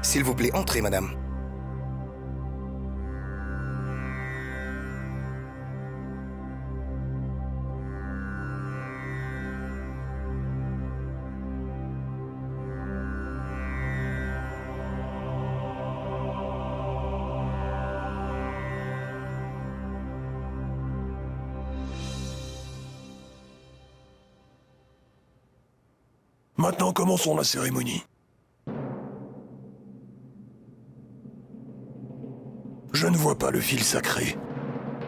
S'il vous plaît, entrez, madame. Maintenant, commençons la cérémonie. Je ne vois pas le fil sacré.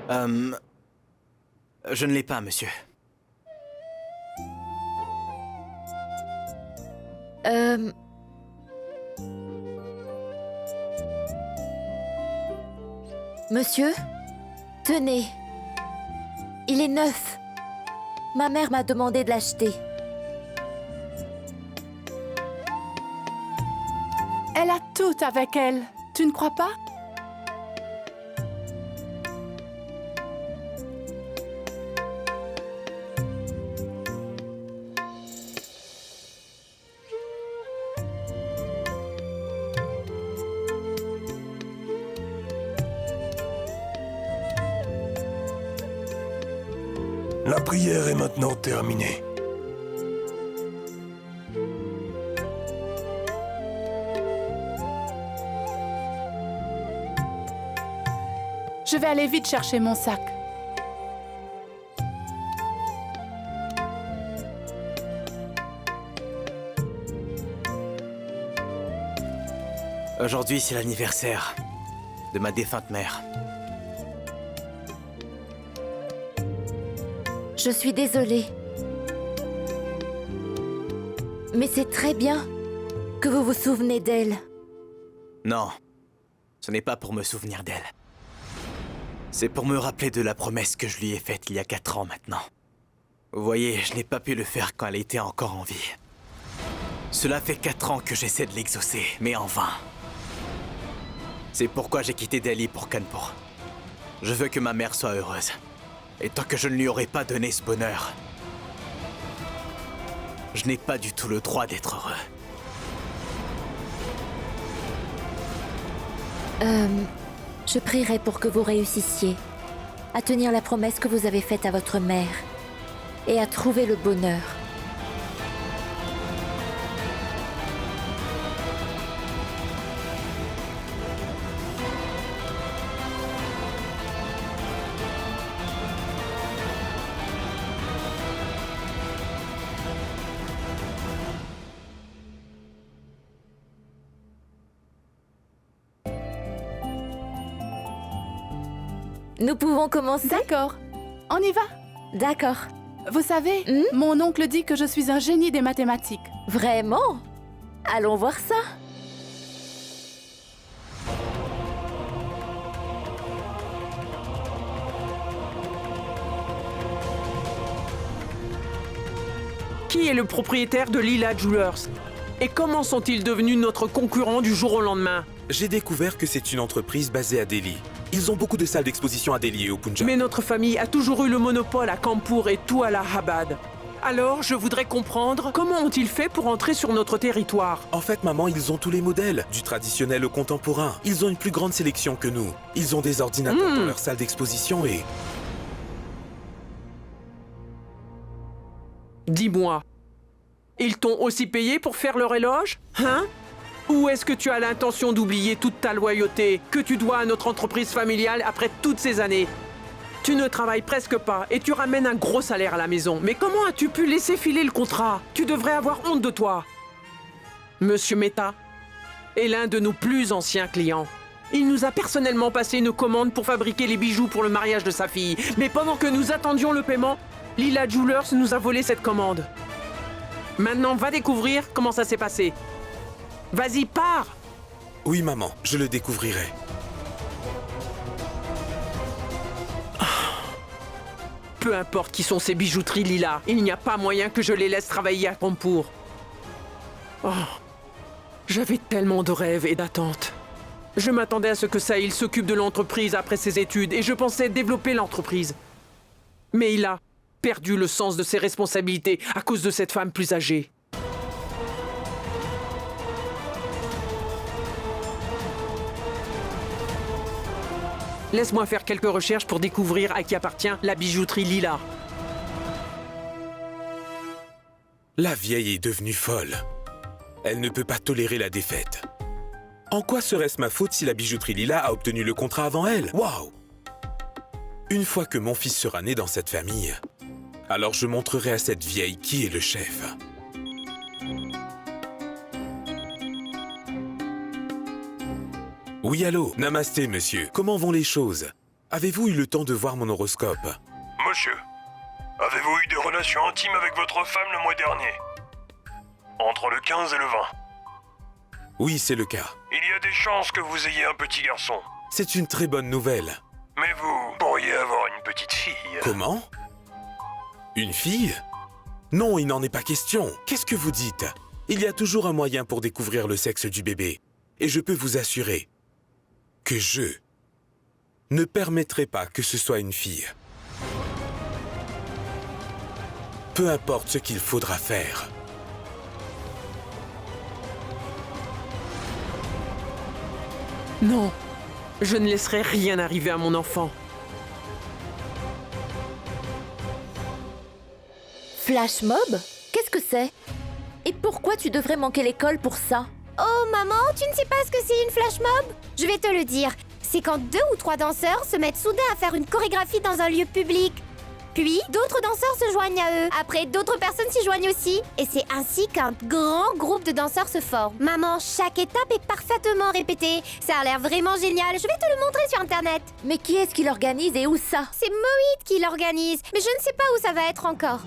Je ne l'ai pas, monsieur. Monsieur, tenez. Il est neuf. Ma mère m'a demandé de l'acheter. Elle a tout avec elle. Tu ne crois pas? La prière est maintenant terminée. Je vais aller vite chercher mon sac. Aujourd'hui, c'est l'anniversaire de ma défunte mère. Je suis désolée. Mais c'est très bien que vous vous souvenez d'elle. Non, ce n'est pas pour me souvenir d'elle. C'est pour me rappeler de la promesse que je lui ai faite il y a 4 ans maintenant. Vous voyez, je n'ai pas pu le faire quand elle était encore en vie. Cela fait 4 ans que j'essaie de l'exaucer, mais en vain. C'est pourquoi j'ai quitté Delhi pour Kanpur. Je veux que ma mère soit heureuse. Et tant que je ne lui aurai pas donné ce bonheur, je n'ai pas du tout le droit d'être heureux. Je prierai pour que vous réussissiez à tenir la promesse que vous avez faite à votre mère et à trouver le bonheur. Nous pouvons commencer? D'accord. On y va. D'accord. Vous savez, mon oncle dit que je suis un génie des mathématiques. Vraiment? Allons voir ça. Qui est le propriétaire de Leela Jewelers? Et comment sont-ils devenus notre concurrent du jour au lendemain? J'ai découvert que c'est une entreprise basée à Delhi. Ils ont beaucoup de salles d'exposition à Delhi et au Punjab. Mais notre famille a toujours eu le monopole à Kanpur et tout à Allahabad. Alors, je voudrais comprendre, comment ont-ils fait pour entrer sur notre territoire? En fait, maman, ils ont tous les modèles, du traditionnel au contemporain. Ils ont une plus grande sélection que nous. Ils ont des ordinateurs dans leur salle d'exposition et... Dis-moi, ils t'ont aussi payé pour faire leur éloge? Hein? Ou est-ce que tu as l'intention d'oublier toute ta loyauté que tu dois à notre entreprise familiale après toutes ces années? Tu ne travailles presque pas et tu ramènes un gros salaire à la maison. Mais comment as-tu pu laisser filer le contrat? Tu devrais avoir honte de toi. Monsieur Mehta est l'un de nos plus anciens clients. Il nous a personnellement passé une commande pour fabriquer les bijoux pour le mariage de sa fille. Mais pendant que nous attendions le paiement, Leela Jewelers nous a volé cette commande. Maintenant, va découvrir comment ça s'est passé. Vas-y, pars! Oui, maman, je le découvrirai. Peu importe qui sont ces bijouteries Leela, il n'y a pas moyen que je les laisse travailler à Kanpur. Oh, j'avais tellement de rêves et d'attentes. Je m'attendais à ce que Sahil s'occupe de l'entreprise après ses études et je pensais développer l'entreprise. Mais il a perdu le sens de ses responsabilités à cause de cette femme plus âgée. Laisse-moi faire quelques recherches pour découvrir à qui appartient la bijouterie Lila. La vieille est devenue folle. Elle ne peut pas tolérer la défaite. En quoi serait-ce ma faute si la bijouterie Lila a obtenu le contrat avant elle? Waouh! Une fois que mon fils sera né dans cette famille, alors je montrerai à cette vieille qui est le chef. Oui, allô? Namasté, monsieur. Comment vont les choses? Avez-vous eu le temps de voir mon horoscope? Monsieur, avez-vous eu des relations intimes avec votre femme le mois dernier? Entre le 15 et le 20. Oui, c'est le cas. Il y a des chances que vous ayez un petit garçon. C'est une très bonne nouvelle. Mais vous pourriez avoir une petite fille. Comment? Une fille? Non, il n'en est pas question. Qu'est-ce que vous dites? Il y a toujours un moyen pour découvrir le sexe du bébé. Et je peux vous assurer que je ne permettrai pas que ce soit une fille. Peu importe ce qu'il faudra faire. Non, je ne laisserai rien arriver à mon enfant. Flash mob? Qu'est-ce que c'est? Et pourquoi tu devrais manquer l'école pour ça? Oh maman, tu ne sais pas ce que c'est une flash mob? Je vais te le dire. C'est quand 2 ou 3 danseurs se mettent soudain à faire une chorégraphie dans un lieu public. Puis, d'autres danseurs se joignent à eux. Après, d'autres personnes s'y joignent aussi. Et c'est ainsi qu'un grand groupe de danseurs se forme. Maman, chaque étape est parfaitement répétée. Ça a l'air vraiment génial. Je vais te le montrer sur Internet. Mais qui est-ce qui l'organise et où ça? C'est Moït qui l'organise. Mais je ne sais pas où ça va être encore.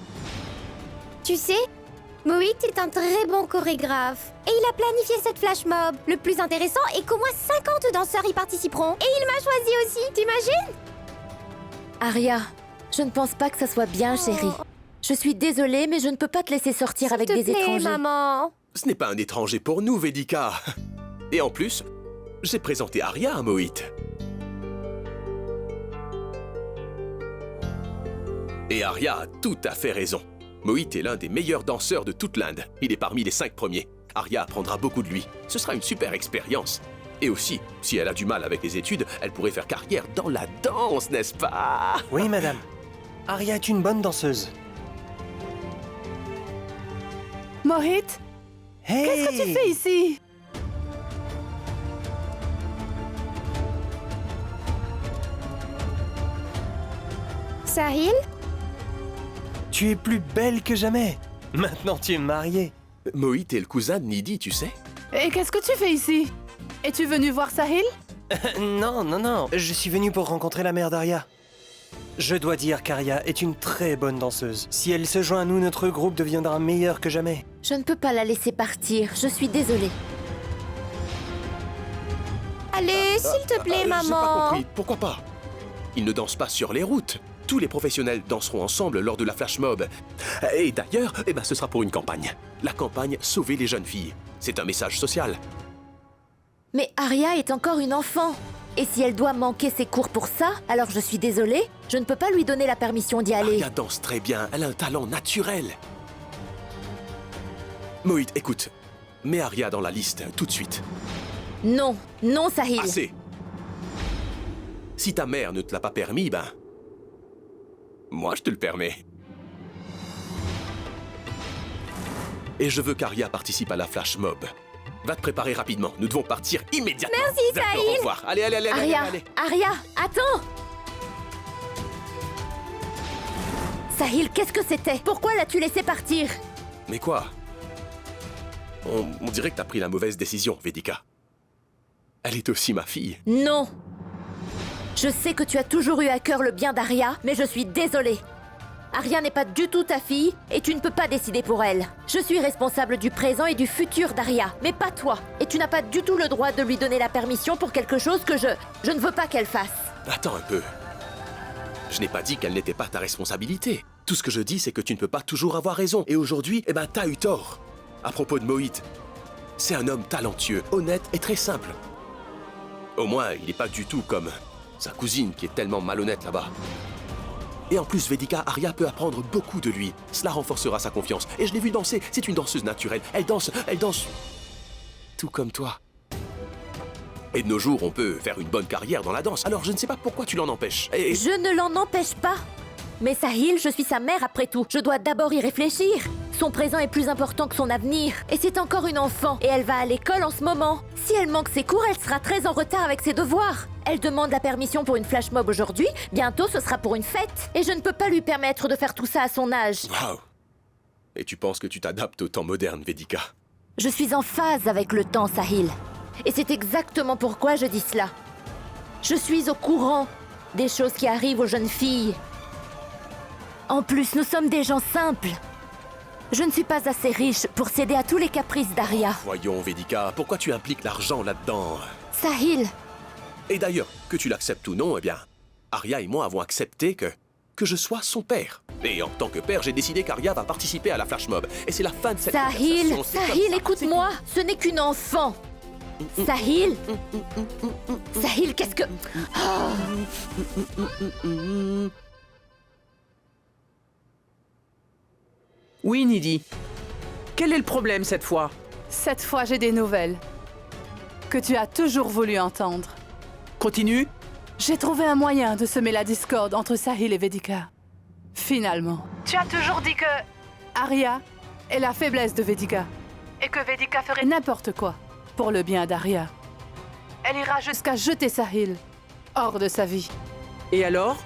Tu sais, Moït est un très bon chorégraphe. Et il a planifié cette flash mob. Le plus intéressant est qu'au moins 50 danseurs y participeront. Et il m'a choisi aussi. T'imagines? Aria, je ne pense pas que ça soit bien, chérie. Je suis désolée, mais je ne peux pas te laisser sortir avec des étrangers. Maman. Ce n'est pas un étranger pour nous, Vedika. Et en plus, j'ai présenté Aria à Moït. Et Aria a tout à fait raison. Moït est l'un des meilleurs danseurs de toute l'Inde. Il est parmi les 5 premiers. Aria apprendra beaucoup de lui. Ce sera une super expérience. Et aussi, si elle a du mal avec les études, elle pourrait faire carrière dans la danse, n'est-ce pas? Oui, madame. Aria est une bonne danseuse. Mohit, Hey! qu'est-ce que tu fais ici? Sahil? Tu es plus belle que jamais. Maintenant, tu es mariée. Moït est le cousin de Nidhi, tu sais? Et qu'est-ce que tu fais ici? Es-tu venu voir Sahil? Non. Je suis venu pour rencontrer la mère d'Aria. Je dois dire qu'Aria est une très bonne danseuse. Si elle se joint à nous, notre groupe deviendra meilleur que jamais. Je ne peux pas la laisser partir, je suis désolée. Allez, s'il te plaît, J'ai pas maman. compris, pourquoi pas? Ils ne dansent pas sur les routes. Tous les professionnels danseront ensemble lors de la flash mob. Et d'ailleurs, ce sera pour une campagne. La campagne Sauver les jeunes filles. C'est un message social. Mais Aria est encore une enfant. Et si elle doit manquer ses cours pour ça, alors je suis désolée, je ne peux pas lui donner la permission d'y aller. Aria danse très bien, elle a un talent naturel. Moït, écoute, mets Aria dans la liste tout de suite. Non, non Sahil. Assez. Si ta mère ne te l'a pas permis, moi je te le permets. Et je veux qu'Aria participe à la flash mob. Va te préparer rapidement, nous devons partir immédiatement. Merci, D'accord, Sahil. au revoir. Allez. Aria, Aria, attends. Sahil, qu'est-ce que c'était? Pourquoi l'as-tu laissé partir? Mais quoi? On dirait que t'as pris la mauvaise décision, Vedika. Elle est aussi ma fille. Non. Je sais que tu as toujours eu à cœur le bien d'Aria, mais je suis désolée. Aria n'est pas du tout ta fille et tu ne peux pas décider pour elle. Je suis responsable du présent et du futur d'Aria, mais pas toi. Et tu n'as pas du tout le droit de lui donner la permission pour quelque chose que je ne veux pas qu'elle fasse. Attends un peu. Je n'ai pas dit qu'elle n'était pas ta responsabilité. Tout ce que je dis, c'est que tu ne peux pas toujours avoir raison. Et aujourd'hui, t'as eu tort. À propos de Moït, c'est un homme talentueux, honnête et très simple. Au moins, il n'est pas du tout comme sa cousine qui est tellement malhonnête là-bas. Et en plus, Vedika, Aria peut apprendre beaucoup de lui. Cela renforcera sa confiance. Et je l'ai vue danser, c'est une danseuse naturelle. Elle danse tout comme toi. Et de nos jours, on peut faire une bonne carrière dans la danse. Alors je ne sais pas pourquoi tu l'en empêches. Et... Je ne l'en empêche pas. Mais Sahil, je suis sa mère après tout. Je dois d'abord y réfléchir. Son présent est plus important que son avenir. Et c'est encore une enfant. Et elle va à l'école en ce moment. Si elle manque ses cours, elle sera très en retard avec ses devoirs. Elle demande la permission pour une flash mob aujourd'hui. Bientôt, ce sera pour une fête. Et je ne peux pas lui permettre de faire tout ça à son âge. Waouh! Et tu penses que tu t'adaptes au temps moderne, Vedika? Je suis en phase avec le temps, Sahil. Et c'est exactement pourquoi je dis cela. Je suis au courant des choses qui arrivent aux jeunes filles. En plus, nous sommes des gens simples. Je ne suis pas assez riche pour céder à tous les caprices d'Arya. Voyons, Vedika, pourquoi tu impliques l'argent là-dedans? Sahil, Et d'ailleurs, que tu l'acceptes ou non, eh bien, Arya et moi avons accepté que je sois son père. Et en tant que père, j'ai décidé qu'Arya va participer à la flash mob. Et c'est la fin de cette Sahil, conversation. C'est comme Sahil, ça, écoute-moi. Ce n'est qu'une enfant. Sahil, Sahil, qu'est-ce que... Oui, Nidhi. Quel est le problème cette fois? Cette fois, j'ai des nouvelles que tu as toujours voulu entendre. Continue. J'ai trouvé un moyen de semer la discorde entre Sahil et Vedika. Finalement. Tu as toujours dit que Arya est la faiblesse de Vedika et que Vedika ferait n'importe quoi pour le bien d'Arya. Elle ira jusqu'à jeter Sahil hors de sa vie. Et alors?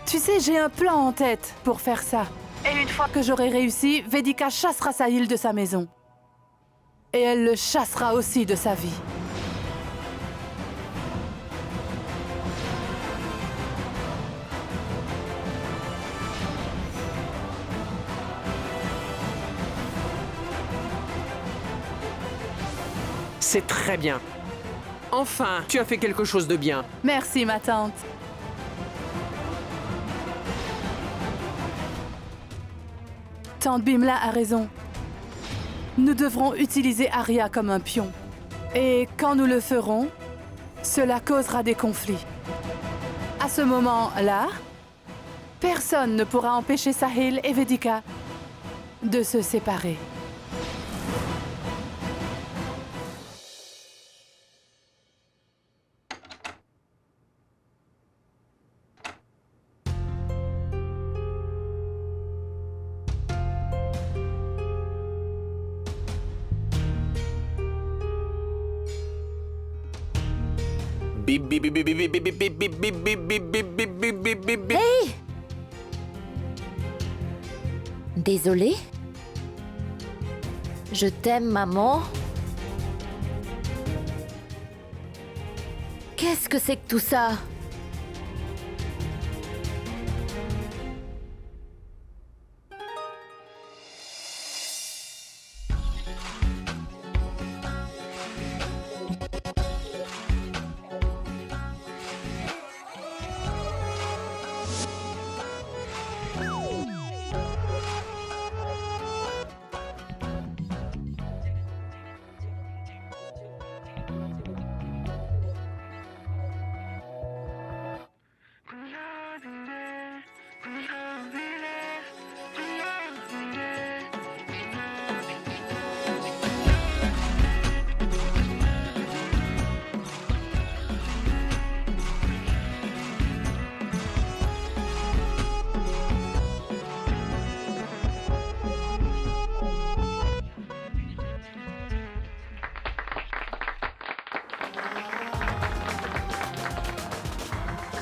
Tu sais, j'ai un plan en tête pour faire ça. Et une fois que j'aurai réussi, Vedika chassera Sahil de sa maison. Et elle le chassera aussi de sa vie. C'est très bien. Enfin, tu as fait quelque chose de bien. Merci, ma tante. Tante Bimla a raison. Nous devrons utiliser Arya comme un pion. Et quand nous le ferons, cela causera des conflits. À ce moment-là, personne ne pourra empêcher Sahil et Vedika de se séparer. Bip, bip, bip, bip, bip, bip, bip, bip, bip, bip, bip, bip, bip, bip, bip, bip. Hey! Désolée. Je t'aime, maman. Qu'est-ce que c'est que tout ça?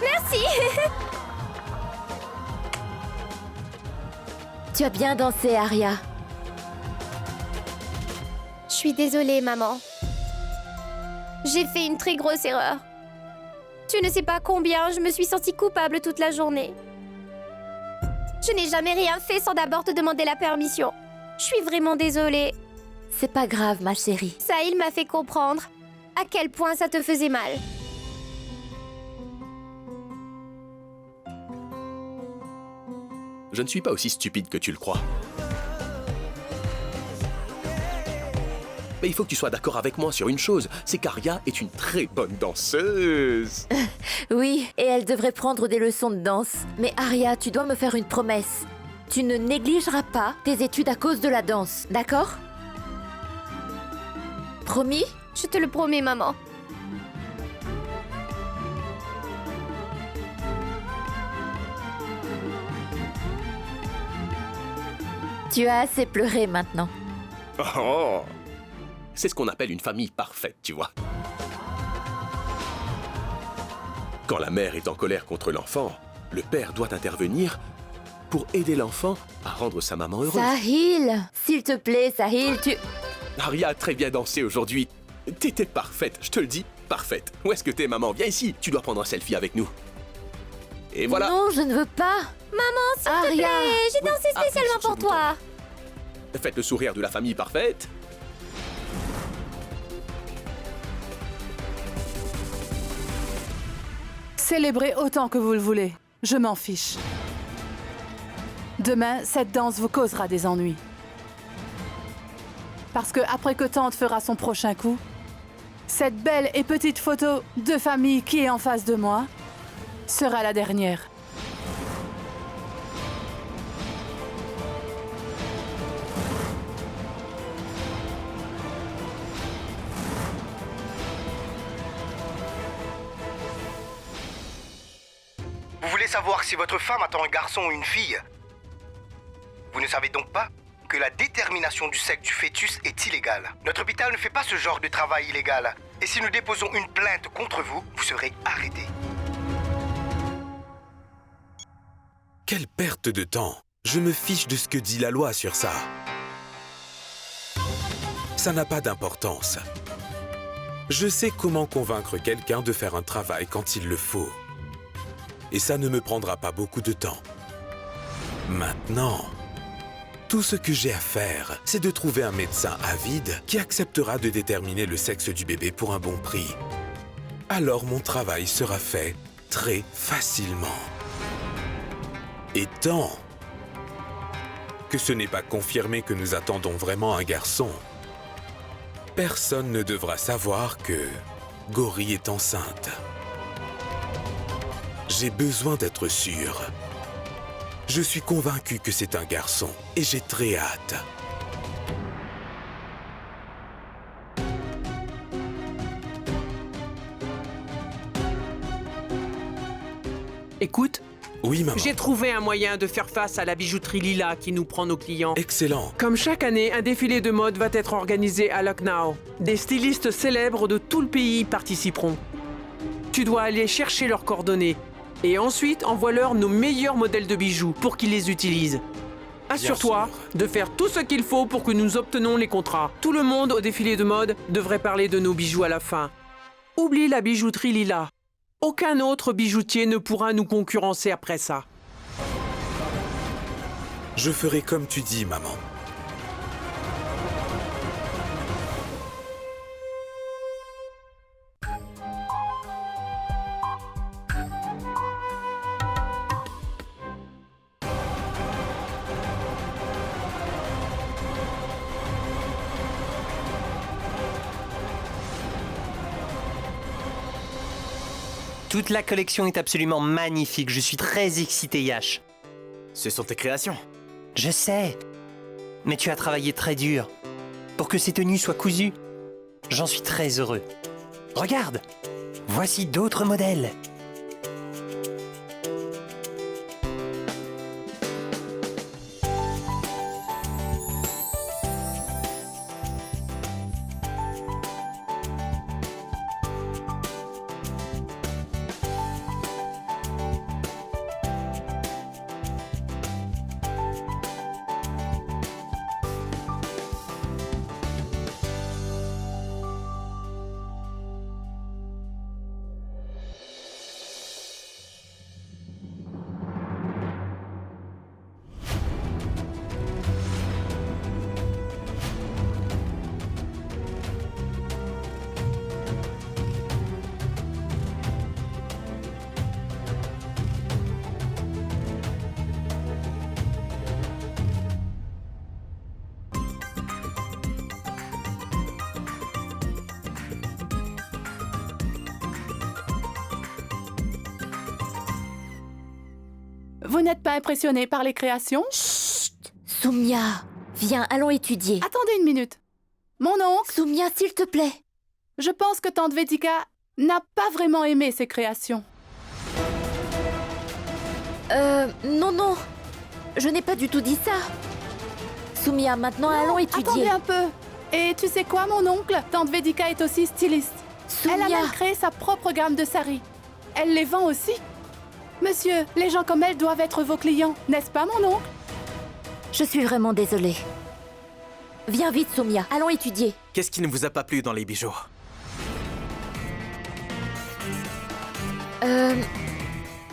Merci. Tu as bien dansé, Arya. Je suis désolée, maman. J'ai fait une très grosse erreur. Tu ne sais pas combien je me suis sentie coupable toute la journée. Je n'ai jamais rien fait sans d'abord te demander la permission. Je suis vraiment désolée. C'est pas grave, ma chérie. Sahil m'a fait comprendre à quel point ça te faisait mal. Je ne suis pas aussi stupide que tu le crois. Mais il faut que tu sois d'accord avec moi sur une chose, c'est qu'Arya est une très bonne danseuse. Oui, et elle devrait prendre des leçons de danse. Mais Arya, tu dois me faire une promesse. Tu ne négligeras pas tes études à cause de la danse, d'accord? Promis? Je te le promets, maman. Tu as assez pleuré maintenant. Oh. C'est ce qu'on appelle une famille parfaite, tu vois. Quand la mère est en colère contre l'enfant, le père doit intervenir pour aider l'enfant à rendre sa maman heureuse. Sahil, s'il te plaît, Sahil, tu... Arya a très bien dansé aujourd'hui. T'étais parfaite, je te le dis, parfaite. Où est-ce que t'es, maman? Viens ici, tu dois prendre un selfie avec nous. Et voilà. Non, je ne veux pas. Maman, s'il te plaît, j'ai dansé Ah, spécialement pour toi. Faites le sourire de la famille parfaite. Célébrez autant que vous le voulez. Je m'en fiche. Demain, cette danse vous causera des ennuis. Parce que après que Tante fera son prochain coup, cette belle et petite photo de famille qui est en face de moi sera la dernière. Vous voulez savoir si votre femme attend un garçon ou une fille? Vous ne savez donc pas que la détermination du sexe du fœtus est illégale. Notre hôpital ne fait pas ce genre de travail illégal. Et si nous déposons une plainte contre vous, vous serez arrêté. Quelle perte de temps! Je me fiche de ce que dit la loi sur ça. Ça n'a pas d'importance. Je sais comment convaincre quelqu'un de faire un travail quand il le faut. Et ça ne me prendra pas beaucoup de temps. Maintenant, tout ce que j'ai à faire, c'est de trouver un médecin avide qui acceptera de déterminer le sexe du bébé pour un bon prix. Alors mon travail sera fait très facilement. Et tant que ce n'est pas confirmé que nous attendons vraiment un garçon, personne ne devra savoir que Gori est enceinte. J'ai besoin d'être sûr. Je suis convaincu que c'est un garçon et j'ai très hâte. Écoute, Oui, maman. j'ai trouvé un moyen de faire face à la bijouterie Lila qui nous prend nos clients. Excellent. Comme chaque année, un défilé de mode va être organisé à Lucknow. Des stylistes célèbres de tout le pays y participeront. Tu dois aller chercher leurs coordonnées. Et ensuite, envoie-leur nos meilleurs modèles de bijoux pour qu'ils les utilisent. Assure-toi de faire tout ce qu'il faut pour que nous obtenons les contrats. Tout le monde au défilé de mode devrait parler de nos bijoux à la fin. Oublie la bijouterie Lila. Aucun autre bijoutier ne pourra nous concurrencer après ça. Je ferai comme tu dis, maman. Toute la collection est absolument magnifique. Je suis très excité, Yash. Ce sont tes créations. Je sais. Mais tu as travaillé très dur pour que ces tenues soient cousues. J'en suis très heureux. Regarde, voici d'autres modèles. Vous n'êtes pas impressionné par les créations? Chut! Soumya, viens, allons étudier. Attendez une minute. Mon oncle, Soumya, s'il te plaît. je pense que Tante Vedika n'a pas vraiment aimé ses créations. Non, non. Je n'ai pas du tout dit ça. Soumia, maintenant allons étudier. Attendez un peu. Et tu sais quoi, mon oncle? Tante Vedika est aussi styliste. Elle a Soumia, même créé sa propre gamme de saris. Elle les vend aussi. Monsieur, les gens comme elle doivent être vos clients, n'est-ce pas, mon oncle? je suis vraiment désolée. Viens vite, Soumia, allons étudier. Qu'est-ce qui ne vous a pas plu dans les bijoux?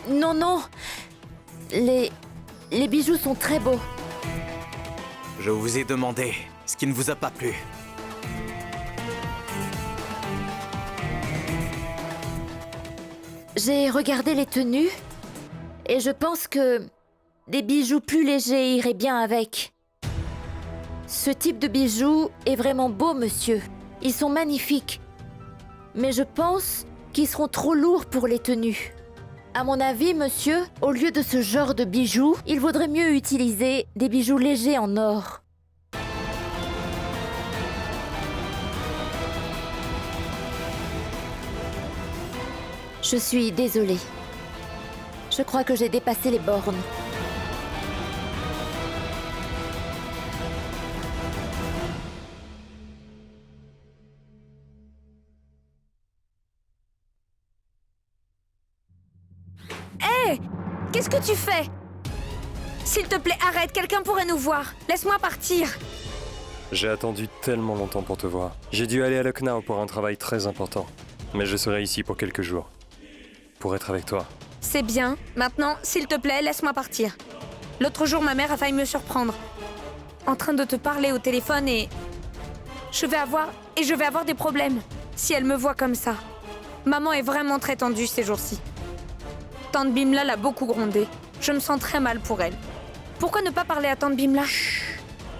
Non, non. Les bijoux sont très beaux. Je vous ai demandé ce qui ne vous a pas plu. J'ai regardé les tenues et je pense que des bijoux plus légers iraient bien avec. Ce type de bijoux est vraiment beau, monsieur. Ils sont magnifiques. Mais je pense qu'ils seront trop lourds pour les tenues. À mon avis, monsieur, au lieu de ce genre de bijoux, il vaudrait mieux utiliser des bijoux légers en or. Je suis désolée. Je crois que j'ai dépassé les bornes. Hé! Qu'est-ce que tu fais? S'il te plaît, arrête, quelqu'un pourrait nous voir. Laisse-moi partir. J'ai attendu tellement longtemps pour te voir. J'ai dû aller à Lucknow pour un travail très important. Mais je serai ici pour quelques jours. Pour être avec toi. C'est bien. Maintenant, s'il te plaît, laisse-moi partir. L'autre jour, ma mère a failli me surprendre. En train de te parler au téléphone et... Je vais avoir des problèmes si elle me voit comme ça. Maman est vraiment très tendue ces jours-ci. Tante Bimla l'a beaucoup grondée. Je me sens très mal pour elle. Pourquoi ne pas parler à Tante Bimla?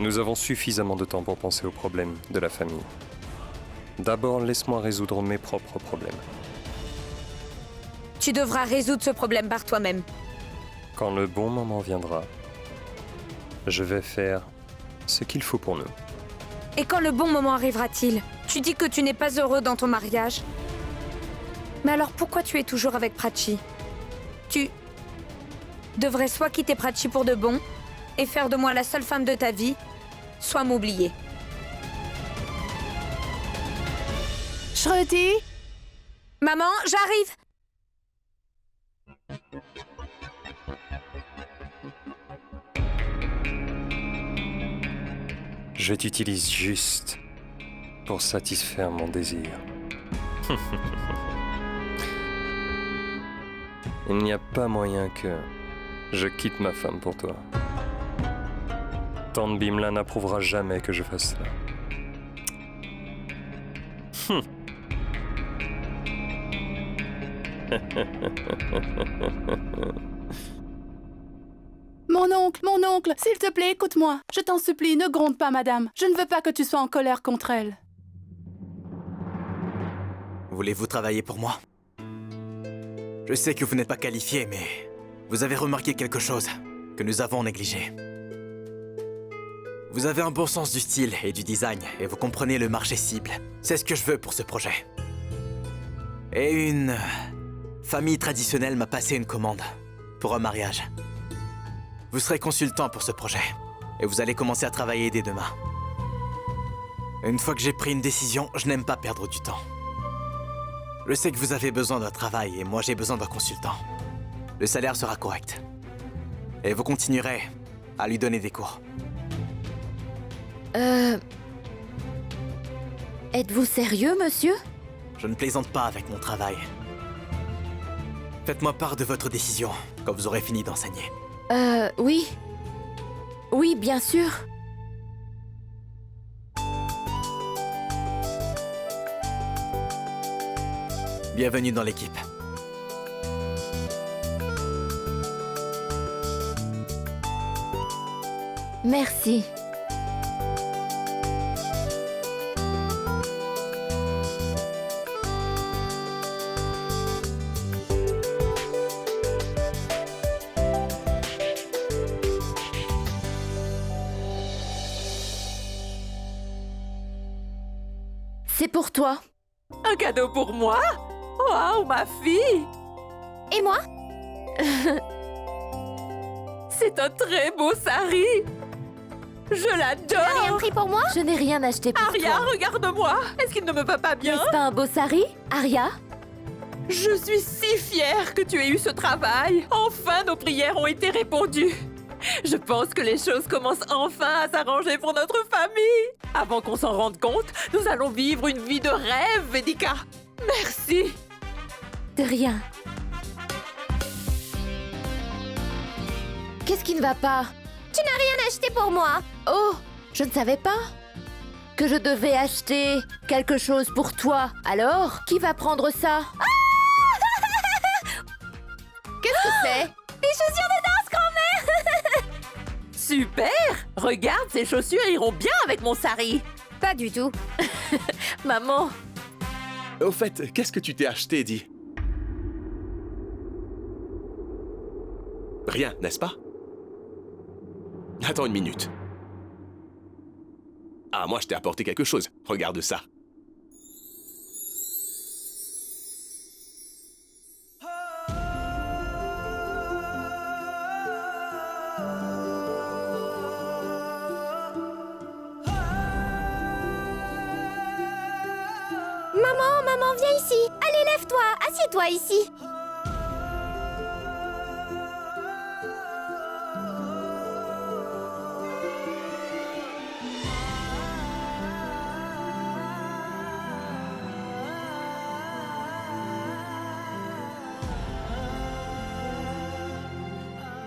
Nous avons suffisamment de temps pour penser aux problèmes de la famille. D'abord, laisse-moi résoudre mes propres problèmes. Tu devras résoudre ce problème par toi-même. Quand le bon moment viendra, je vais faire ce qu'il faut pour nous. Et quand le bon moment arrivera-t-il? Tu dis que tu n'es pas heureux dans ton mariage. Mais alors pourquoi tu es toujours avec Prachi? Tu devrais soit quitter Prachi pour de bon et faire de moi la seule femme de ta vie, soit m'oublier. Shruti? Maman, j'arrive! Je t'utilise juste pour satisfaire mon désir. Il n'y a pas moyen que je quitte ma femme pour toi. Tante Bimla n'approuvera jamais que je fasse cela. Mon oncle, s'il te plaît, écoute-moi. Je t'en supplie, ne gronde pas, madame. Je ne veux pas que tu sois en colère contre elle. Voulez-vous travailler pour moi? Je sais que vous n'êtes pas qualifié, mais vous avez remarqué quelque chose que nous avons négligé. Vous avez un bon sens du style et du design, et vous comprenez le marché cible. C'est ce que je veux pour ce projet. Et une famille traditionnelle m'a passé une commande pour un mariage. Vous serez consultant pour ce projet, et vous allez commencer à travailler dès demain. Une fois que j'ai pris une décision, je n'aime pas perdre du temps. Je sais que vous avez besoin d'un travail, et moi j'ai besoin d'un consultant. Le salaire sera correct. Et vous continuerez à lui donner des cours. Êtes-vous sérieux, monsieur? Je ne plaisante pas avec mon travail. Faites-moi part de votre décision quand vous aurez fini d'enseigner. Oui. Oui, bien sûr. Bienvenue dans l'équipe. Merci. C'est pour toi. Un cadeau pour moi? Waouh, ma fille! Et moi? C'est un très beau sari! Je Rien l'adore. pris pour moi? Je n'ai rien acheté pour Aria, toi. regarde-moi. Est-ce qu'il ne me va pas bien? N'est-ce pas un beau sari, Aria? Je suis si fière que tu aies eu ce travail. Enfin, nos prières ont été répondues. Je pense que les choses commencent enfin à s'arranger pour notre famille. Avant qu'on s'en rende compte, nous allons vivre une vie de rêve, Vedika. Merci. De rien. Qu'est-ce qui ne va pas? Tu n'as rien acheté pour moi. Oh, je ne savais pas que je devais acheter quelque chose pour toi. Alors, qui va prendre ça? Qu'est-ce que c'est? Des chaussures de danse, grand-mère. Super. Regarde, ces chaussures iront bien avec mon sari. Pas du tout. Maman, Au fait, qu'est-ce que tu t'es acheté, dis? Rien, n'est-ce pas? Attends une minute. Ah, moi je t'ai apporté quelque chose. Regarde ça. Maman, viens ici. Allez, lève-toi. Assieds-toi ici.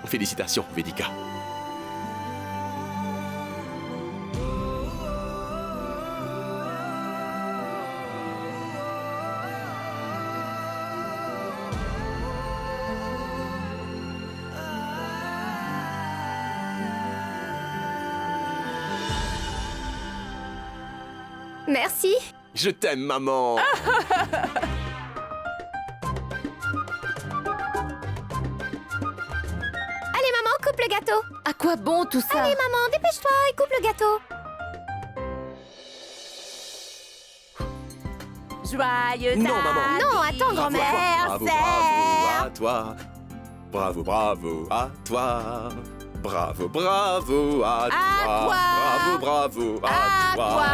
Félicitations, Vedika. Merci. Je t'aime, maman. Allez, maman, coupe le gâteau. à quoi bon tout ça? Allez, maman, dépêche-toi et coupe le gâteau. Joyeux Non, maman. Non, attends, grand-mère. Bravo, bravo à toi. Bravo, bravo à toi. Bravo, bravo à toi. toi. Bravo, bravo à toi.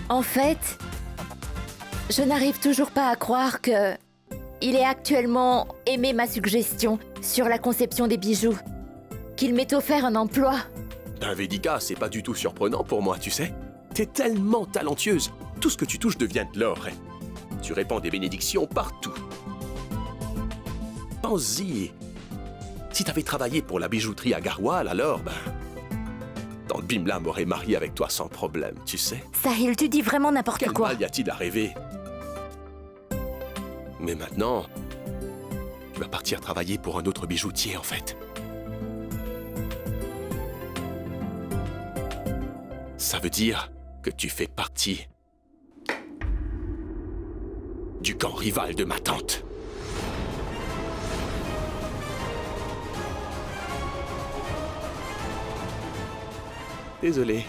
En fait, je n'arrive toujours pas à croire que il ait actuellement aimé ma suggestion sur la conception des bijoux, qu'il m'ait offert un emploi. Ben, Vedika, c'est pas du tout surprenant pour moi, tu sais. T'es tellement talentueuse. Tout ce que tu touches devient de l'or. Tu répands des bénédictions partout. Pense-y. Si t'avais travaillé pour la bijouterie à Garhwal, alors, ben... Tante Bimla m'aurait marié avec toi sans problème, tu sais. Sahil, tu dis vraiment n'importe Quel quoi. mal y a-t-il à rêver? Mais maintenant, tu vas partir travailler pour un autre bijoutier, en fait. Ça veut dire que tu fais partie du camp rival de ma tante. Désolé.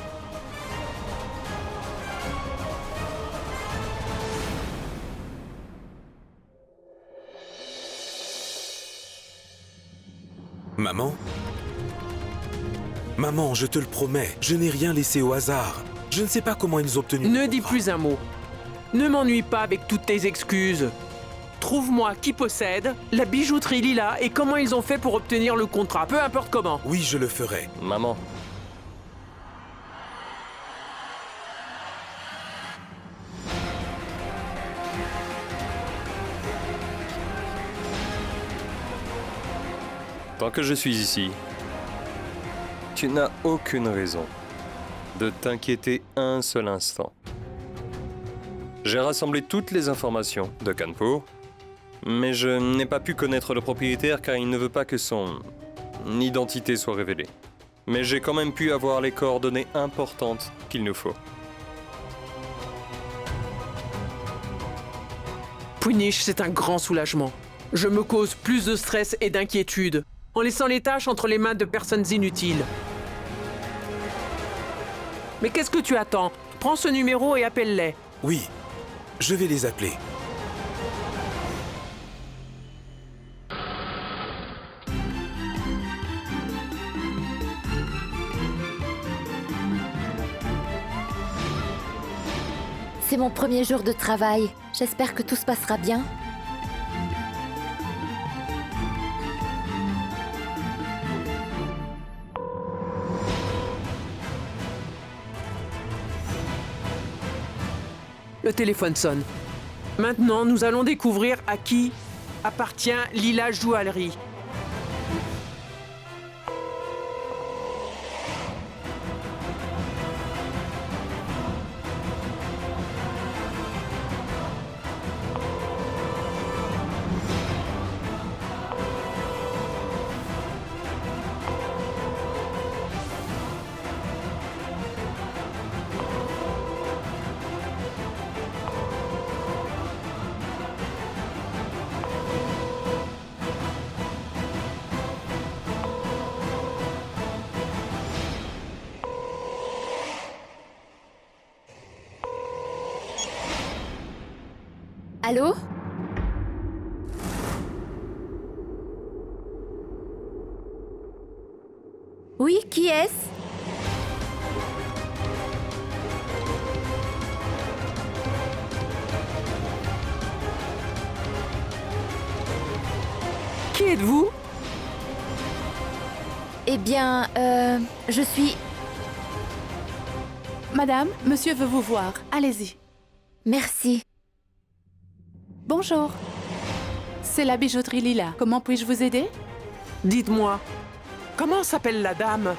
Maman? Maman, je te le promets, je n'ai rien laissé au hasard. Je ne sais pas comment ils ont obtenu... Ne le dis contrat. plus un mot. Ne m'ennuie pas avec toutes tes excuses. Trouve-moi qui possède la bijouterie Lila et comment ils ont fait pour obtenir le contrat, peu importe comment. Oui, je le ferai. Maman, tant que je suis ici, tu n'as aucune raison de t'inquiéter un seul instant. J'ai rassemblé toutes les informations de Kanpur, mais je n'ai pas pu connaître le propriétaire car il ne veut pas que son identité soit révélée. Mais j'ai quand même pu avoir les coordonnées importantes qu'il nous faut. Punish, c'est un grand soulagement. Je me cause plus de stress et d'inquiétude en laissant les tâches entre les mains de personnes inutiles. Mais qu'est-ce que tu attends? Prends ce numéro et appelle-les. Oui, je vais les appeler. C'est mon premier jour de travail. J'espère que tout se passera bien. Le téléphone sonne. Maintenant, nous allons découvrir à qui appartient Lila Joaillerie. Allô? Oui, qui est-ce? Qui êtes-vous? Eh bien, je suis... Madame, monsieur veut vous voir. Allez-y. Merci. Bonjour. C'est la bijouterie Lila. Comment puis-je vous aider? Dites-moi, comment s'appelle la dame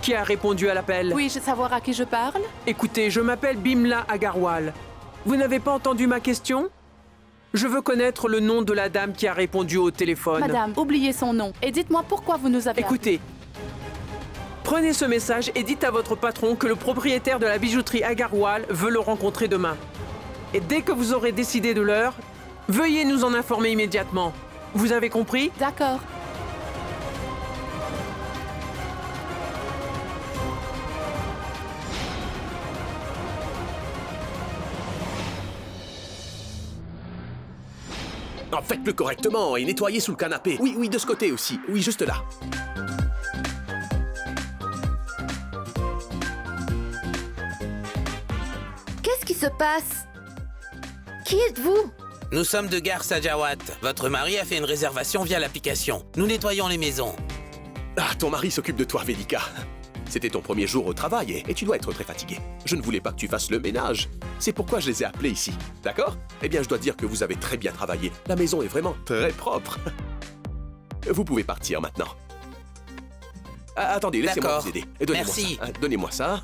qui a répondu à l'appel? Puis-je savoir à qui je parle? Écoutez, je m'appelle Bimla Agarwal. Vous n'avez pas entendu ma question? Je veux connaître le nom de la dame qui a répondu au téléphone. Madame, oubliez son nom et dites-moi pourquoi vous nous avez... Écoutez, prenez ce message et dites à votre patron que le propriétaire de la bijouterie Agarwal veut le rencontrer demain. Et dès que vous aurez décidé de l'heure, veuillez nous en informer immédiatement. Vous avez compris? D'accord. Non, faites-le correctement et nettoyez sous le canapé. Oui, oui, de ce côté aussi. Oui, juste là. Qu'est-ce qui se passe? Qui êtes-vous? Nous sommes de Gare Sajawat. Votre mari a fait une réservation via l'application. Nous nettoyons les maisons. Ah, ton mari s'occupe de toi, Velika. C'était ton premier jour au travail et tu dois être très fatigué. Je ne voulais pas que tu fasses le ménage. C'est pourquoi je les ai appelés ici. D'accord? Eh bien, je dois dire que vous avez très bien travaillé. La maison est vraiment très propre. Vous pouvez partir maintenant. Ah, attendez, laissez-moi vous aider. Donnez-moi Merci. ça. Donnez-moi ça.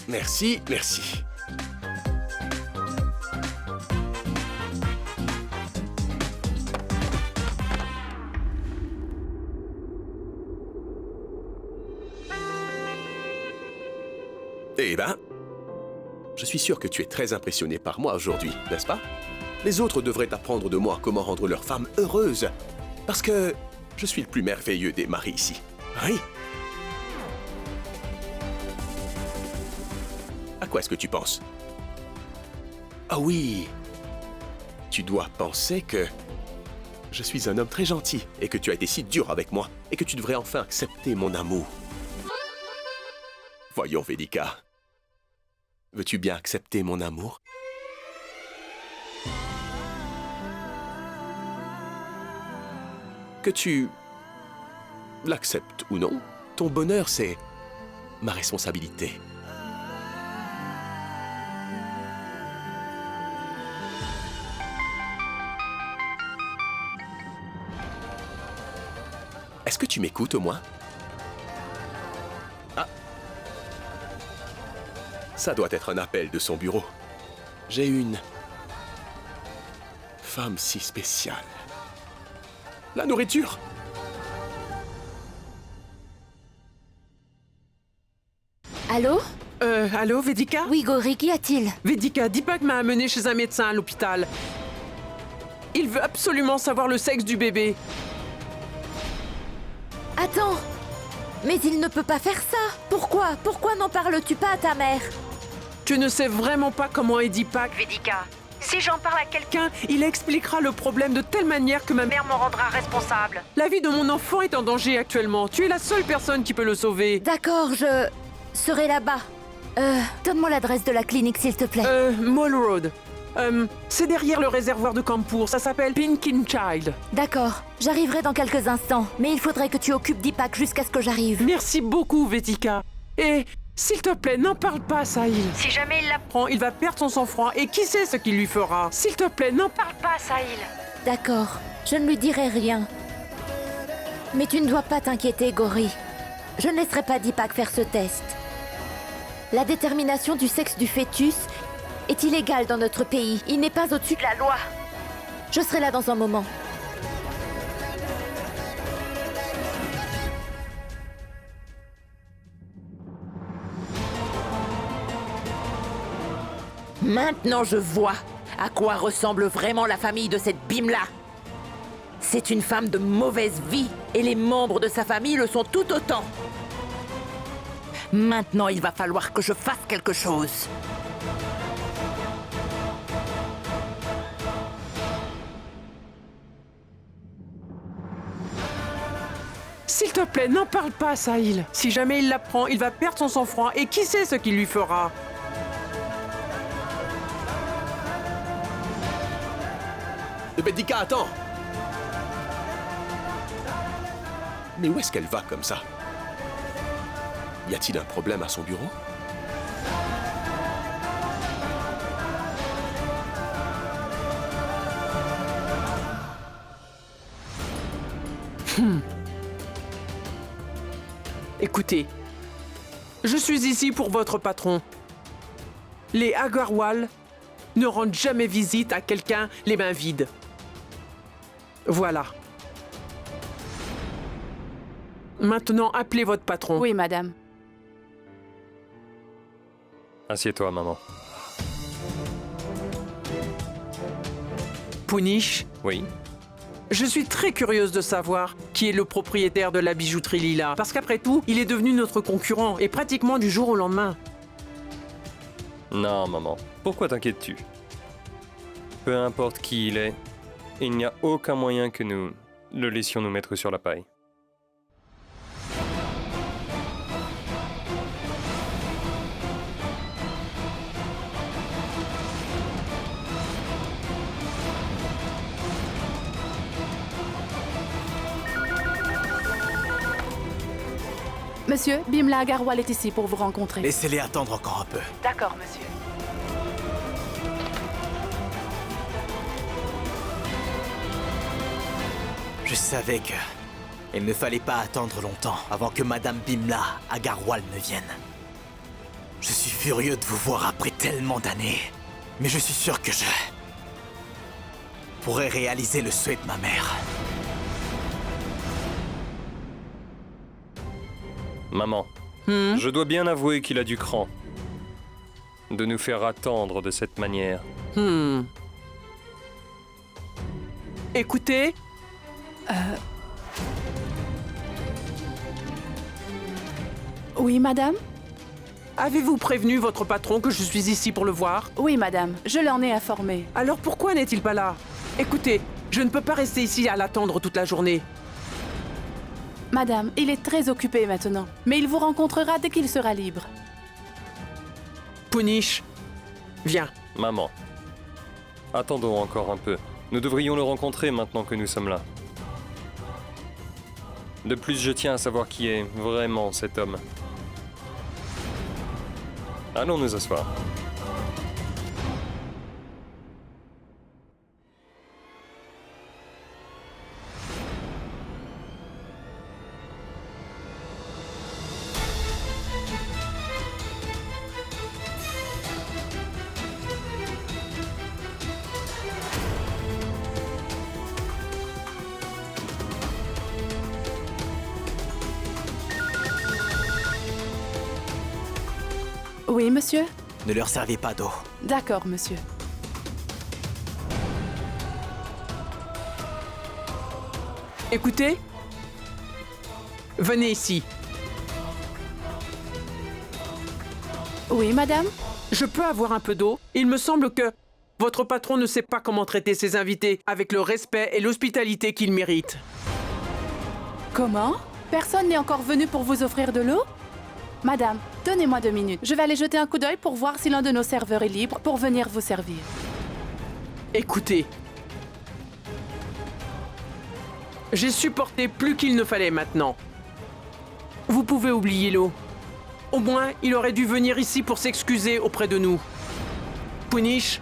Merci, merci. Eh ben, je suis sûr que tu es très impressionné par moi aujourd'hui, n'est-ce pas? Les autres devraient apprendre de moi comment rendre leur femme heureuse. Parce que je suis le plus merveilleux des maris ici. Oui. À quoi est-ce que tu penses? Ah oui. Tu dois penser que je suis un homme très gentil et que tu as été si dur avec moi et que tu devrais enfin accepter mon amour. Voyons, Velika. Veux-tu bien accepter mon amour? Que tu l'acceptes ou non, ton bonheur, c'est ma responsabilité. Est-ce que tu m'écoutes au moins? Ah! Ça doit être un appel de son bureau. J'ai une femme si spéciale. La nourriture! Allô? Allô, Vedika? Oui, Gori, qu'y a-t-il? Vedika, Deepak m'a amené chez un médecin à l'hôpital. Il veut absolument savoir le sexe du bébé. Attends! Mais il ne peut pas faire ça! Pourquoi? Pourquoi n'en parles-tu pas à ta mère? Tu ne sais vraiment pas comment est Deepak. Vedika, si j'en parle à quelqu'un, Il expliquera le problème de telle manière que ma mère... mère m'en rendra responsable. La vie de mon enfant est en danger actuellement. Tu es la seule personne qui peut le sauver. D'accord, je serai là-bas. Donne-moi l'adresse de la clinique, s'il te plaît. Mall Road. C'est derrière le réservoir de Kanpur. Ça s'appelle Pinkin Child. D'accord, j'arriverai dans quelques instants. Mais il faudrait que tu occupes Deepak jusqu'à ce que j'arrive. Merci beaucoup, Vedika. Et s'il te plaît, n'en parle pas à Sahil. Si jamais il l'apprend, Il va perdre son sang-froid et qui sait ce qu'il lui fera. S'il te plaît, n'en parle parle pas à Sahil. D'accord, je ne lui dirai rien. Mais tu ne dois pas t'inquiéter, Gori. Je ne laisserai pas Deepak faire ce test. La détermination du sexe du fœtus est illégale dans notre pays. Il n'est pas au-dessus de la loi. Je serai là dans un moment. Maintenant, je vois à quoi ressemble vraiment la famille de cette Bimla. C'est une femme de mauvaise vie et les membres de sa famille le sont tout autant. Maintenant, il va falloir que je fasse quelque chose. S'il te plaît, n'en parle pas à Sahil. Si jamais il l'apprend, il va perdre son sang-froid et qui sait ce qu'il lui fera. Vedika, attends! Mais où est-ce qu'elle va comme ça? Y a-t-il un problème à son bureau? Écoutez, je suis ici pour votre patron. Les Agarwal ne rendent jamais visite à quelqu'un les mains vides. Voilà. Maintenant, appelez votre patron. Oui, madame. Assieds-toi, maman. Punish, Oui. je suis très curieuse de savoir qui est le propriétaire de la bijouterie Lila. Parce qu'après tout, il est devenu notre concurrent, et pratiquement du jour au lendemain. Non, maman. Pourquoi t'inquiètes-tu? Peu importe qui il est, il n'y a aucun moyen que nous le laissions nous mettre sur la paille. Monsieur, Bimla Agarwal est ici pour vous rencontrer. Laissez-les attendre encore un peu. D'accord, monsieur. Je savais que... il ne fallait pas attendre longtemps avant que Madame Bimla Agarwal ne vienne. Je suis furieux de vous voir après tellement d'années. Mais je suis sûr que je... pourrais réaliser le souhait de ma mère. Maman, je dois bien avouer qu'il a du cran. De nous faire attendre de cette manière. Écoutez... Oui, madame? Avez-vous prévenu votre patron que je suis ici pour le voir? Oui, madame. Je l'en ai informé. Alors pourquoi n'est-il pas là? Écoutez, je ne peux pas rester ici à l'attendre toute la journée. Madame, il est très occupé maintenant. Mais il vous rencontrera dès qu'il sera libre. Punish, viens. Maman, attendons encore un peu. Nous devrions le rencontrer maintenant que nous sommes là. De plus, je tiens à savoir qui est vraiment cet homme. Allons nous asseoir. Oui, monsieur? Ne leur servez pas d'eau. D'accord, monsieur. Écoutez, venez ici. Oui, madame? Je peux avoir un peu d'eau? Il me semble que votre patron ne sait pas comment traiter ses invités avec le respect et l'hospitalité qu'ils méritent. Comment? Personne n'est encore venu pour vous offrir de l'eau? Madame, donnez-moi 2 minutes. Je vais aller jeter un coup d'œil pour voir si l'un de nos serveurs est libre pour venir vous servir. Écoutez, j'ai supporté plus qu'il ne fallait maintenant. Vous pouvez oublier l'eau. Au moins, il aurait dû venir ici pour s'excuser auprès de nous. Punish,